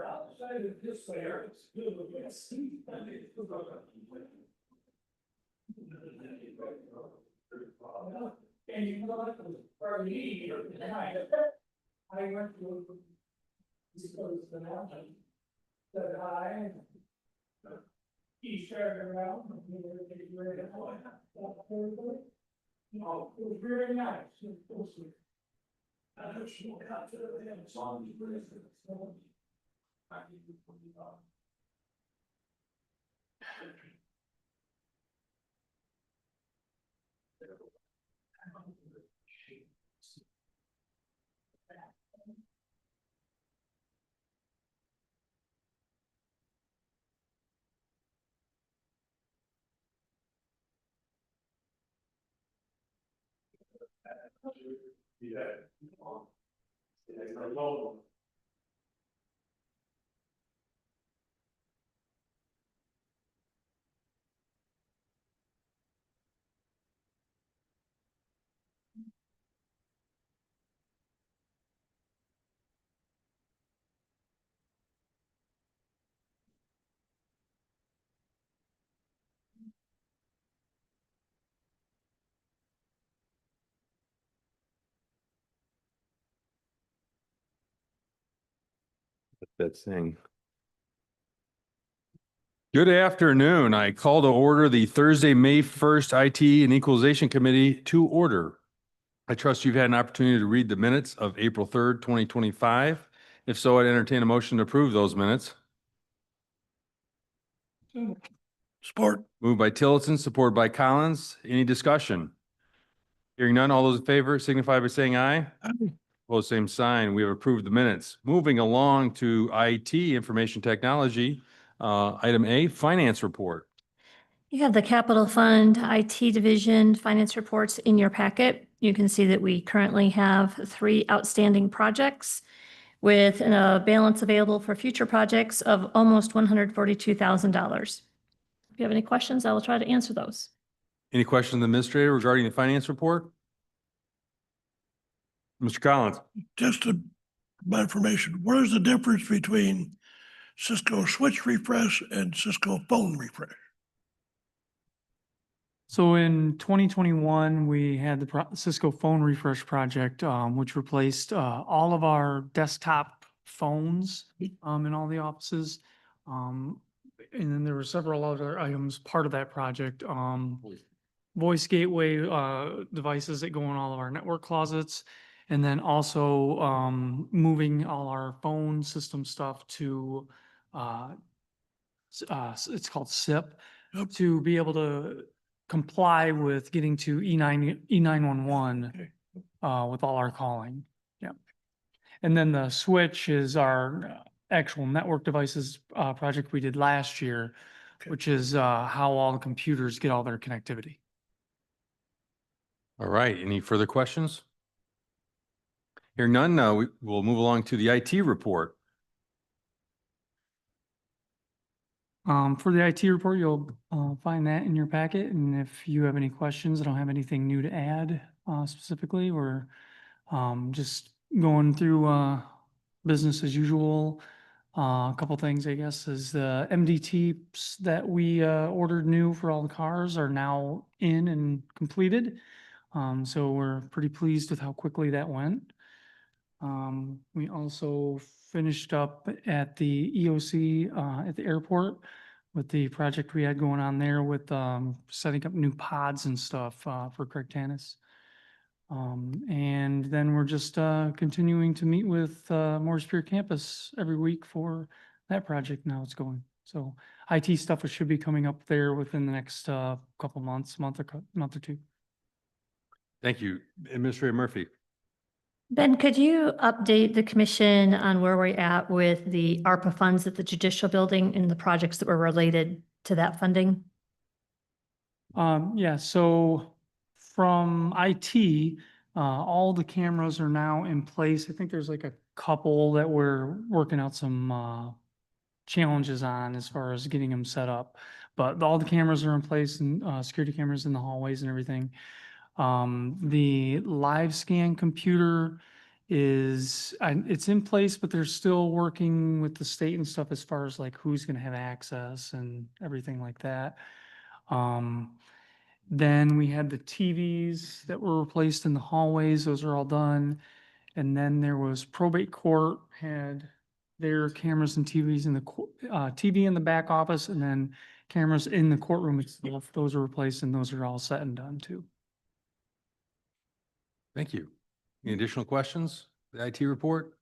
Outside of this layer, it's good. And you know what? For me, I went to the mountain that he shared around. No, it was very nice. That thing. Good afternoon. I call to order the Thursday, May 1st IT and Equalization Committee to order. I trust you've had an opportunity to read the minutes of April 3rd, 2025. If so, I'd entertain a motion to approve those minutes. Support. Moved by Tillotson, supported by Collins. Any discussion? Hearing none, all those in favor signify by saying aye. Aye. Opposed, same sign. We have approved the minutes. Moving along to IT, Information Technology. Item A, Finance Report. You have the Capital Fund IT Division Finance Reports in your packet. You can see that we currently have 3 outstanding projects with a balance available for future projects of almost $142,000. If you have any questions, I will try to answer those. Any questions of the administrator regarding the finance report? Mr. Collins. Just my information, what is the difference between Cisco switch refresh and Cisco phone refresh? So in 2021, we had the Cisco phone refresh project, which replaced all of our desktop phones in all the offices. And then there were several other items part of that project. Voice gateway devices that go in all of our network closets. And then also moving all our phone system stuff to, it's called SIP, to be able to comply with getting to E911 Okay. with all our calling. Yeah. And then the switch is our actual network devices project we did last year, Okay. which is how all the computers get all their connectivity. All right. Any further questions? Hearing none, we will move along to the IT report. For the IT report, you'll find that in your packet. And if you have any questions, I don't have anything new to add specifically. We're just going through business as usual. A couple things, I guess, is the MDTs that we ordered new for all the cars are now in and completed. So we're pretty pleased with how quickly that went. We also finished up at the EOC at the airport with the project we had going on there with setting up new pods and stuff for Craig Tanis. And then we're just continuing to meet with Morris Pier Campus every week for that project. Now it's going. So IT stuff should be coming up there within the next couple months, month or two. Thank you. Administrator Murphy. Ben, could you update the commission on where we're at with the ARPA funds at the judicial building and the projects that were related to that funding? Yeah, so from IT, All the cameras are now in place. I think there's like a couple that we're working out some challenges on as far as getting them set up. But all the cameras are in place and security cameras in the hallways and everything. The live scan computer it's in place, but they're still working with the state and stuff as far as like who's gonna have access and everything like that. Then we had the TVs that were replaced in the hallways. Those are all done. And then there was probate court had their cameras and TVs in the TV in the back office, and then cameras in the courtroom itself. Those are replaced and those are all set and done too. Thank you. Any additional questions? The IT report?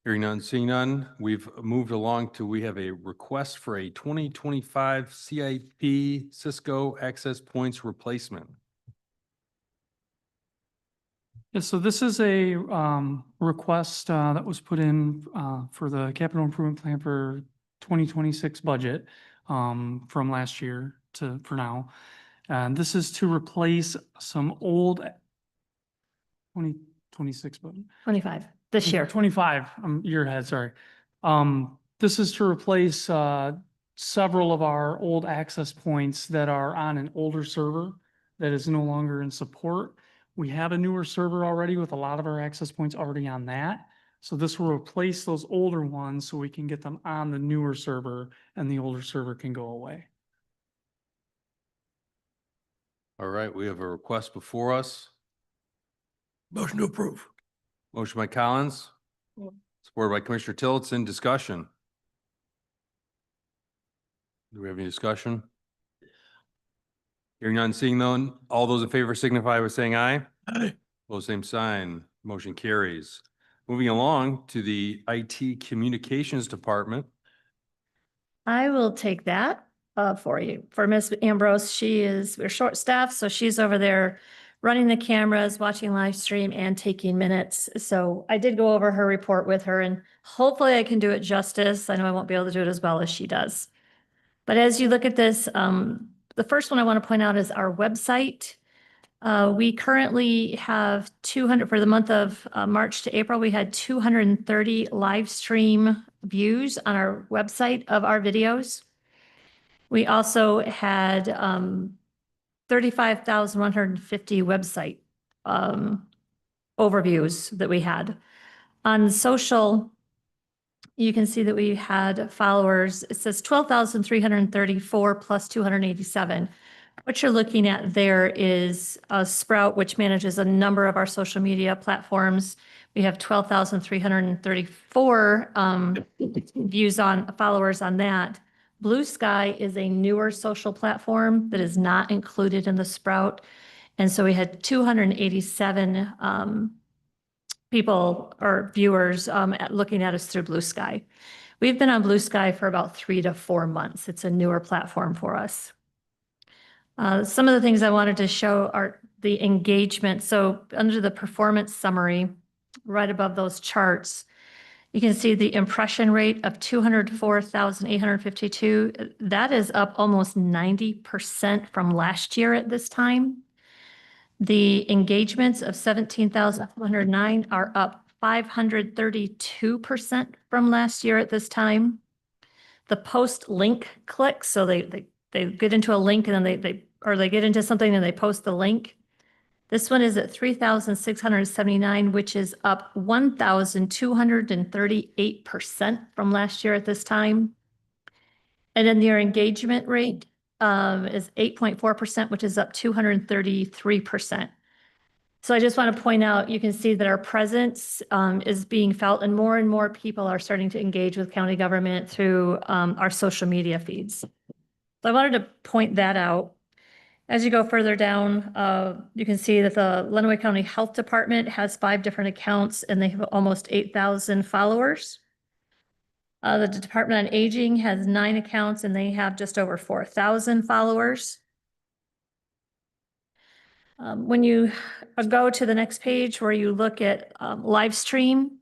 Hearing none, seeing none, we've moved along to, we have a request for a 2025 CIP Cisco access points replacement. Yeah, so this is a request that was put in for the capital improvement plan for 2026 budget from last year for now. And this is to replace some old 2026 budget. 25 this year. 25, year ahead, sorry. This is to replace several of our old access points that are on an older server that is no longer in support. We have a newer server already with a lot of our access points already on that. So this will replace those older ones so we can get them on the newer server and the older server can go away. All right, we have a request before us. Motion to approve. Motion by Collins, supported by Commissioner Tillotson. Discussion. Do we have any discussion? Hearing none, seeing none, all those in favor signify by saying aye. Aye. Pose same sign, motion carries. Moving along to the IT Communications Department. I will take that for you. For Ms. Ambrose, we're short staffed, so she's over there running the cameras, watching live stream and taking minutes. So I did go over her report with her and hopefully I can do it justice. I know I won't be able to do it as well as she does. But as you look at this, the first one I want to point out is our website. We currently have 200, for the month of March to April, we had 230 live stream views on our website of our videos. We also had 35,150 website overviews that we had. On social, you can see that we had followers. It says 12,334 plus 287. What you're looking at there is a Sprout, which manages a number of our social media platforms. We have 12,334 views on followers on that. Blue Sky is a newer social platform that is not included in the Sprout. And so we had 287 people or viewers looking at us through Blue Sky. We've been on Blue Sky for about 3 to 4 months. It's a newer platform for us. Some of the things I wanted to show are the engagement. So under the performance summary, right above those charts, you can see the impression rate of 204,852. That is up almost 90% from last year at this time. The engagements of 17,109 are up 532% from last year at this time. The post link clicks, so they get into a link and then they get into something and they post the link. This one is at 3,679, which is up 1,238% from last year at this time. And then their engagement rate is 8.4%, which is up 233%. So I just want to point out, you can see that our presence is being felt and more people are starting to engage with county government through our social media feeds. So I wanted to point that out. As you go further down, you can see that the Lenawee County Health Department has 5 different accounts and they have almost 8,000 followers. The Department on Aging has 9 accounts and they have just over 4,000 followers. When you go to the next page where you look at live stream,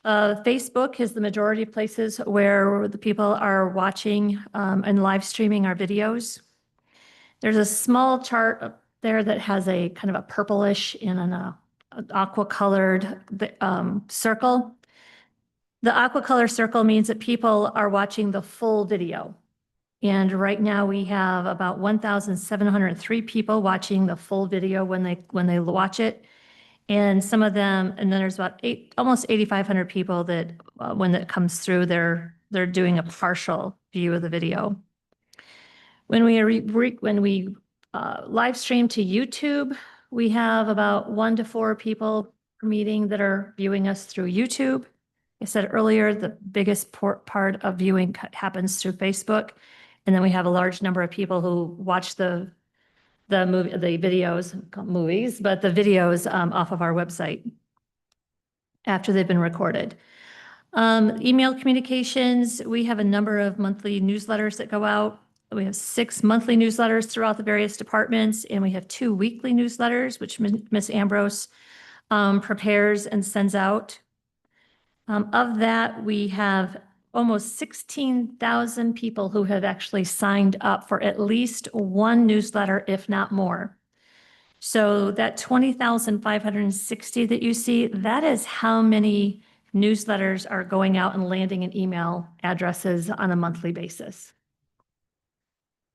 Facebook is the majority of places where the people are watching and live streaming our videos. There's a small chart there that has a kind of a purplish and an aqua colored circle. The aqua color circle means that people are watching the full video. And right now we have about 1,703 people watching the full video when they watch it. And some of them, and then there's about almost 8,500 people that when it comes through, they're doing a partial view of the video. When we live stream to YouTube, we have about 1 to 4 people per meeting that are viewing us through YouTube. I said earlier, the biggest part of viewing happens through Facebook. And then we have a large number of people who watch the videos off of our website after they've been recorded. Email communications, we have a number of monthly newsletters that go out. We have 6 monthly newsletters throughout the various departments, and we have 2 weekly newsletters, which Ms. Ambrose prepares and sends out. Of that, we have almost 16,000 people who have actually signed up for at least one newsletter, if not more. So that 20,560 that you see, that is how many newsletters are going out and landing in email addresses on a monthly basis.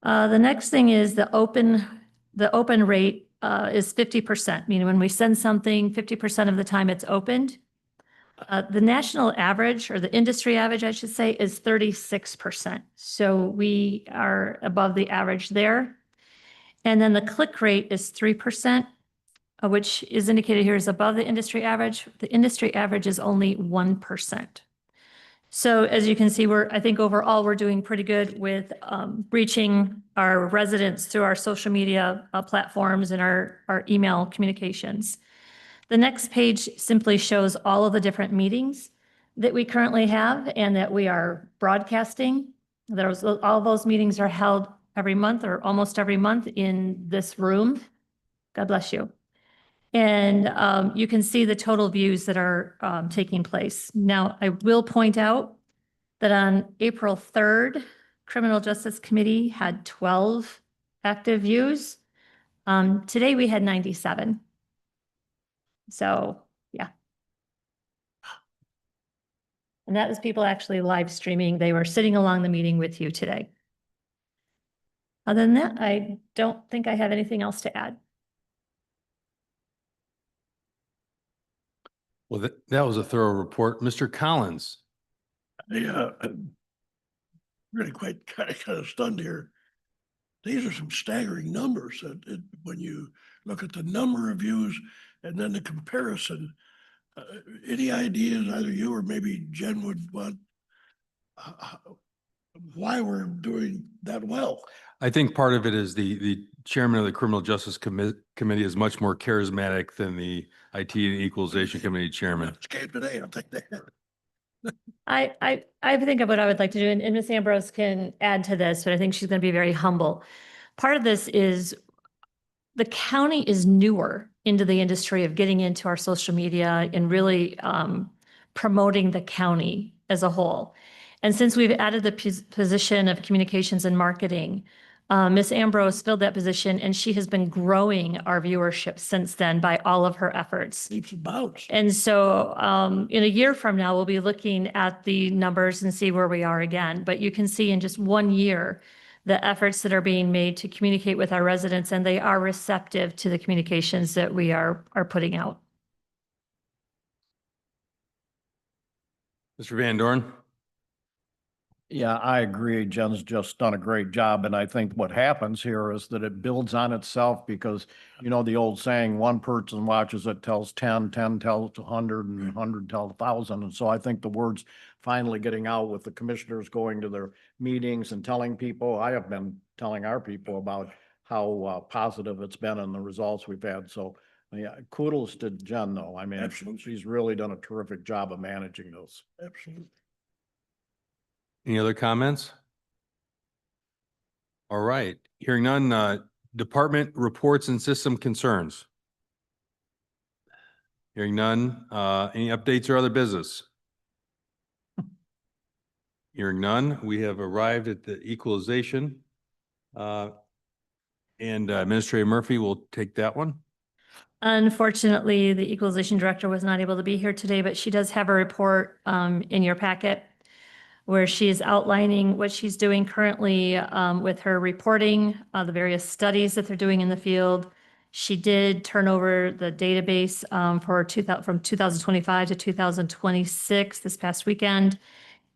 The next thing is the open rate is 50%, meaning when we send something, 50% of the time it's opened. The national average, or the industry average, I should say, is 36%. So we are above the average there. And then the click rate is 3%, which is indicated here as above the industry average. The industry average is only 1%. So as you can see, I think overall we're doing pretty good with reaching our residents through our social media platforms and our email communications. The next page simply shows all of the different meetings that we currently have and that we are broadcasting. All those meetings are held every month or almost every month in this room. God bless you. And you can see the total views that are taking place. Now, I will point out that on April 3rd, Criminal Justice Committee had 12 active views. Today we had 97. So, yeah. And that was people actually live streaming. They were sitting along the meeting with you today. Other than that, I don't think I have anything else to add. Well, that was a thorough report. Mr. Collins. Yeah, really quite kind of stunned here. These are some staggering numbers when you look at the number of views and then the comparison. Any ideas, either you or maybe Jen would want, why we're doing that well? I think part of it is the chairman of the Criminal Justice Committee is much more charismatic than the IT and Equalization Committee chairman. It's game today, I'll take that. I think of what I would like to do, and Ms. Ambrose can add to this, but I think she's going to be very humble. Part of this is the county is newer into the industry of getting into our social media and really promoting the county as a whole. And since we've added the position of communications and marketing, Ms. Ambrose filled that position, and she has been growing our viewership since then by all of her efforts. Leaps and bounds. And so in a year from now, we'll be looking at the numbers and see where we are again. But you can see in just 1 year, the efforts that are being made to communicate with our residents, and they are receptive to the communications that we are putting out. Mr. Van Dorn. Yeah, I agree. Jen's just done a great job. And I think what happens here is that it builds on itself because, you know, the old saying, one person watches it tells 10, 10 tells 100, and 100 tells 1,000. And so I think the word's finally getting out with the commissioners going to their meetings and telling people. I have been telling our people about how positive it's been and the results we've had. So yeah, kudos to Jen though. I mean, Absolutely. she's really done a terrific job of managing those. Absolutely. Any other comments? All right, hearing none, department reports and system concerns. Hearing none, any updates or other business? Hearing none, we have arrived at the equalization. And Administrator Murphy will take that one. Unfortunately, the equalization director was not able to be here today, but she does have a report in your packet where she is outlining what she's doing currently with her reporting, the various studies that they're doing in the field. She did turn over the database from 2025 to 2026 this past weekend.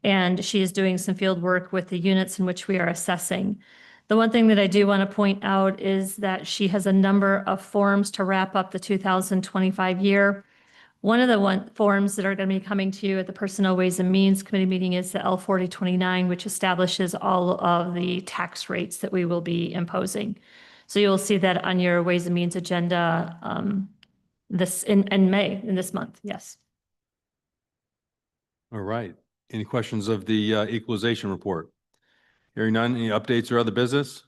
And she is doing some field work with the units in which we are assessing. The one thing that I do want to point out is that she has a number of forms to wrap up the 2025 year. One of the forms that are going to be coming to you at the Personnel Ways and Means Committee meeting is the L4029, which establishes all of the tax rates that we will be imposing. So you'll see that on your Ways and Means agenda in May, in this month, yes. All right. Any questions of the equalization report? Hearing none, any updates or other business?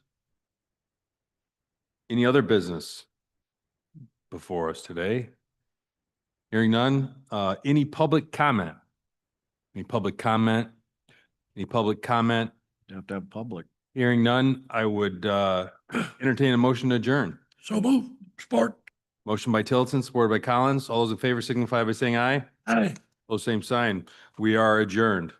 Any other business before us today? Hearing none, any public comment? Any public comment? Any public comment? You have to have public. Hearing none, I would entertain a motion to adjourn. So move, support. Motion by Tillotson, supported by Collins. All those in favor signify by saying aye. Aye. Those same sign. We are adjourned.